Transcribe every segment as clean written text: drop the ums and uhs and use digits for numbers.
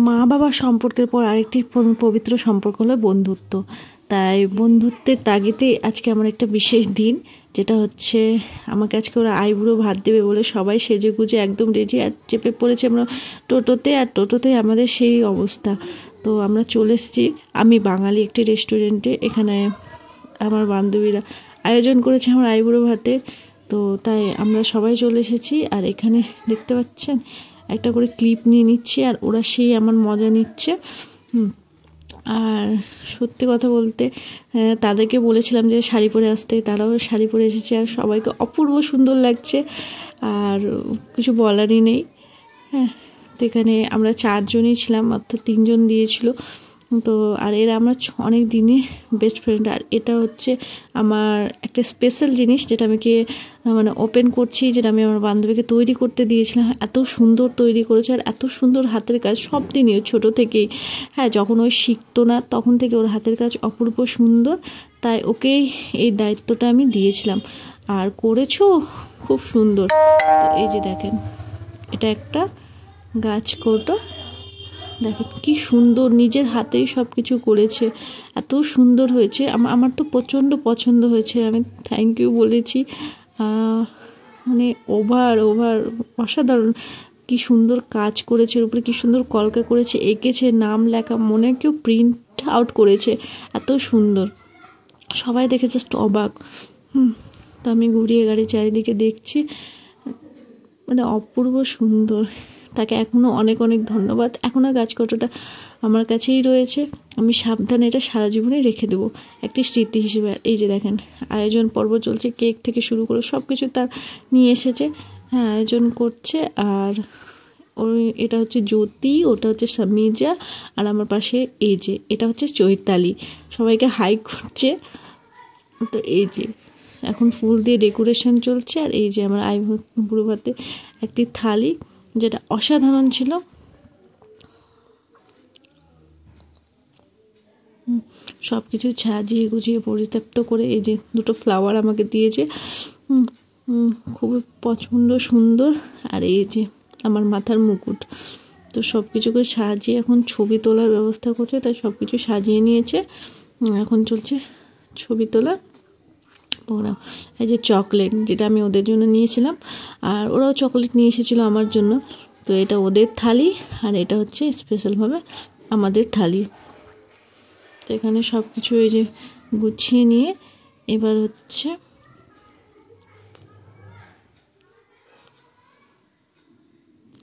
মা বাবার সম্পর্কের পর আরেকটি পবিত্র সম্পর্ক হলো বন্ধুত্ব। তাই বন্ধুত্বের তাগিদে আজকে আমার একটা বিশেষ দিন, যেটা হচ্ছে আমাকে আজকে ওরা আইবুড়ো ভাত দেবে বলে সবাই সেজে গুজে একদম রেডি আর চেপে পড়েছে আমরা টোটোতে, আর টোটোতে আমাদের সেই অবস্থা। তো আমরা চলে এসেছি আমি বাঙালি একটি রেস্টুরেন্টে। এখানে আমার বান্ধবীরা আয়োজন করেছে আমার আইবুড়ো ভাতের, তো তাই আমরা সবাই চলে এসেছি। আর এখানে দেখতে পাচ্ছেন একটা করে ক্লিপ নিয়ে নিচ্ছে আর ওরা সেই আমার মজা নিচ্ছে। আর সত্যি কথা বলতে তাদেরকে বলেছিলাম যে শাড়ি পরে আসতে, তারাও শাড়ি পরে এসেছে আর সবাইকে অপূর্ব সুন্দর লাগছে, আর কিছু বলারই নেই। হ্যাঁ, তো এখানে আমরা 4 জনই ছিলাম, অর্থাৎ 3 জন দিয়েছিল। তো আর এরা আমরা অনেক দিনে বেস্ট ফ্রেন্ড। আর এটা হচ্ছে আমার একটা স্পেশাল জিনিস, যেটা আমি মানে ওপেন করছি, যেটা আমি আমার বান্ধবীকে তৈরি করতে দিয়েছিলাম। এত সুন্দর তৈরি করেছে আর এত সুন্দর হাতের কাজ, সব দিনই ছোটো থেকেই। হ্যাঁ, যখন ওই শিখতো না তখন থেকে ওর হাতের কাজ অপূর্ব সুন্দর, তাই ওকেই এই দায়িত্বটা আমি দিয়েছিলাম। আর করেছো খুব সুন্দর। তো এই যে দেখেন, এটা একটা গাছ কৌটো, দেখেন কি সুন্দর, নিজের হাতেই সব কিছু করেছে, এত সুন্দর হয়েছে। আমার তো প্রচণ্ড পছন্দ হয়েছে, আমি থ্যাংক ইউ বলেছি। মানে ওভার অসাধারণ, কি সুন্দর কাজ করেছে, এর উপরে কি সুন্দর কলকা করেছে, এঁকেছে, নাম লেখা, মনে কেউ প্রিন্ট আউট করেছে, এত সুন্দর। সবাই দেখে জাস্ট অবাক। তো আমি ঘুরিয়ে গাড়ি চারিদিকে দেখছি, মানে অপূর্ব সুন্দর। তাকে এখনও অনেক অনেক ধন্যবাদ। এখনও গাছকটোটা আমার কাছেই রয়েছে, আমি সাবধানে এটা সারা জীবনই রেখে দেবো একটি স্মৃতি হিসেবে। এই যে দেখেন আয়োজন পর্ব চলছে, কেক থেকে শুরু করে সব কিছু তার নিয়ে এসেছে। হ্যাঁ, আয়োজন করছে। আর ওই এটা হচ্ছে জ্যোতি, ওটা হচ্ছে সামিজা, আর আমার পাশে এই যে এটা হচ্ছে চৈতালি, সবাইকে হাই করছে। তো এই যে এখন ফুল দিয়ে ডেকোরেশন চলছে। আর এই যে আমার বুড়ো ভাতে একটি থালি, যেটা অসাধারণ ছিল। সব কিছু সাজিয়ে গুছিয়ে পরিতৃপ্ত করে এই যে 2টো ফ্লাওয়ার আমাকে দিয়েছে, খুবই পছন্দ সুন্দর। আর এই যে আমার মাথার মুকুট, তো সব কিছু করে সাজিয়ে এখন ছবি তোলার ব্যবস্থা করছে, তাই সব কিছু সাজিয়ে নিয়েছে। এখন চলছে ছবি তোলা প্রোগ্রাম। এই যে চকলেট, যেটা আমি ওদের জন্য নিয়েছিলাম, আর ওরাও চকলেট নিয়ে এসেছিলো আমার জন্য। তো এটা ওদের থালি, আর এটা হচ্ছে স্পেশালভাবে আমাদের থালি। তো এখানে সব কিছু এই যে গুছিয়ে নিয়ে এবার হচ্ছে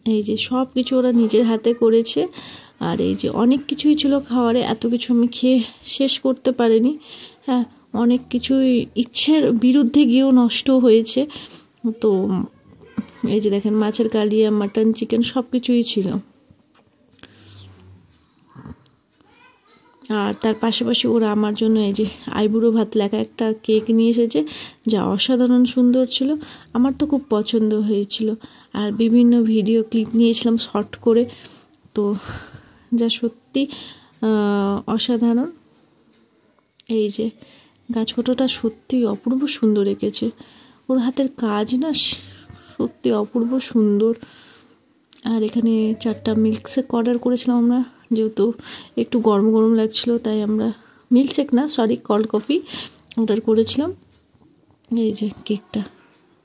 এই যে সব কিছু ওরা নিজের হাতে করেছে। আর এই যে অনেক কিছুই ছিল খাওয়ারে, এত কিছু আমি খেয়ে শেষ করতে পারিনি। হ্যাঁ, অনেক কিছুই ইচ্ছের বিরুদ্ধে গিয়েও নষ্ট হয়েছে। তো এই যে দেখেন মাছের কালিয়া, মাটন, চিকেন সব কিছুই ছিল। আর তার পাশাপাশি ওরা আমার জন্য এই যে আইবুড়ো ভাত লেখা একটা কেক নিয়ে এসেছে, যা অসাধারণ সুন্দর ছিল, আমার তো খুব পছন্দ হয়েছিল। আর বিভিন্ন ভিডিও ক্লিপ নিয়েছিলাম শর্ট করে, তো যা সত্যি অসাধারণ। এই যে গাছকটোটা সত্যি অপূর্ব সুন্দর এঁকেছে, ওর হাতের কাজ না সত্যি অপূর্ব সুন্দর। আর এখানে 4টা মিল্কশেক অর্ডার করেছিলাম আমরা, যেহেতু একটু গরম গরম লাগছিল, তাই আমরা মিল্কশেক না, সরি, কোল্ড কফি অর্ডার করেছিলাম। এই যে কেকটা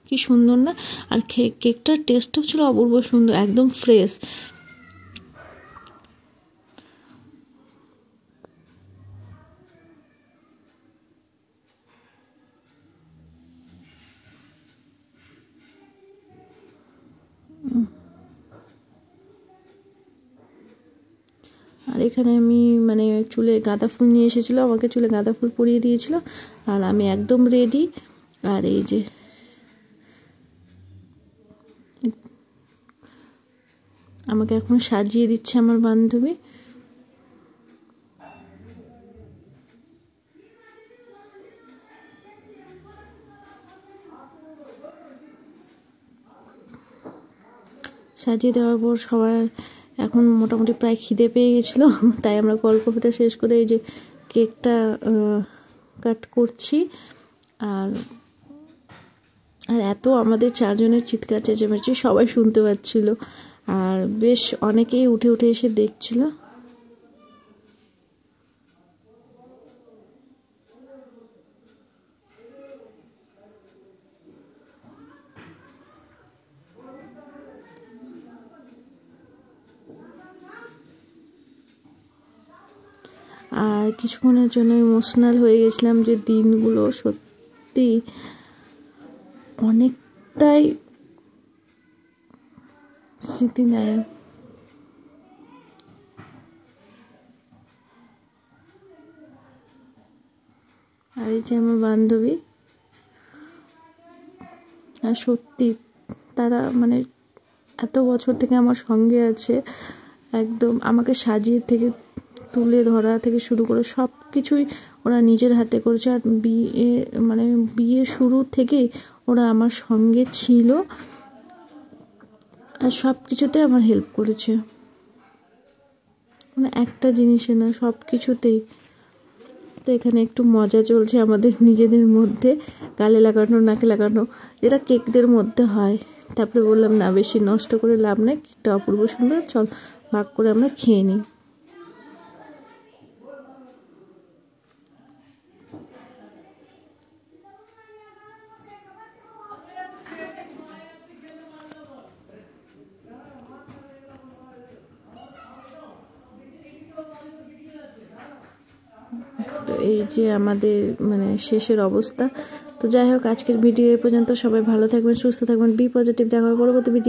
কি সুন্দর না, আর কেকটার টেস্টও ছিল অপূর্ব সুন্দর, একদম ফ্রেশ। আর এখানে আমি মানে চুলে গাঁদা ফুল নিয়ে এসেছিলাম, আমাকে চুলে গাঁদা ফুল পরিয়ে দিয়েছিল, আর আমি একদম রেডি। আর এই যে আমাকে এখন সাজিয়ে দিচ্ছে আমার বান্ধবী। সাজিয়ে দেওয়ার পর সবার এখন মোটামুটি প্রায় খিদে পেয়ে গেছিলো, তাই আমরা কোল্ড কফিটা শেষ করে এই যে কেকটা কাট করছি। আর আর এত আমাদের 4 জনের চিৎকার চেঁচামেচি সবাই শুনতে পাচ্ছিল। আর বেশ অনেকেই উঠে উঠে এসে দেখছিল। আর কিছুক্ষণের জন্য ইমোশনাল হয়ে গেছিলাম, যে দিনগুলো সত্যি অনেকটাই স্মৃতিদায়ক। আর এই যে আমার বান্ধবী, আর সত্যি তারা মানে এত বছর থেকে আমার সঙ্গে আছে, একদম আমাকে সাজিয়ে থেকে তুলে ধরা থেকে শুরু করে সব কিছুই ওরা নিজের হাতে করেছে। আর বিয়ে শুরু থেকেই ওরা আমার সঙ্গে ছিল আর সব কিছুতে আমার হেল্প করেছে, মানে একটা জিনিসে না, সব কিছুতেই। তো এখানে একটু মজা চলছে আমাদের নিজেদের মধ্যে, গালে লাগানো নাকে লাগানো, যেটা কেকদের মধ্যে হয়। তারপরে বললাম না, বেশি নষ্ট করে লাভ নেই, কেকটা অপূর্ব সুন্দর, চল ভাগ করে আমরা খেয়ে নিই। তো এই যে আমাদের মানে শেষের অবস্থা। তো যাই হোক, আজকের ভিডিও এই পর্যন্ত। সবাই ভালো থাকবেন, সুস্থ থাকবেন, বি পজিটিভ। দেখা হবে পরবর্তী ভিডিও।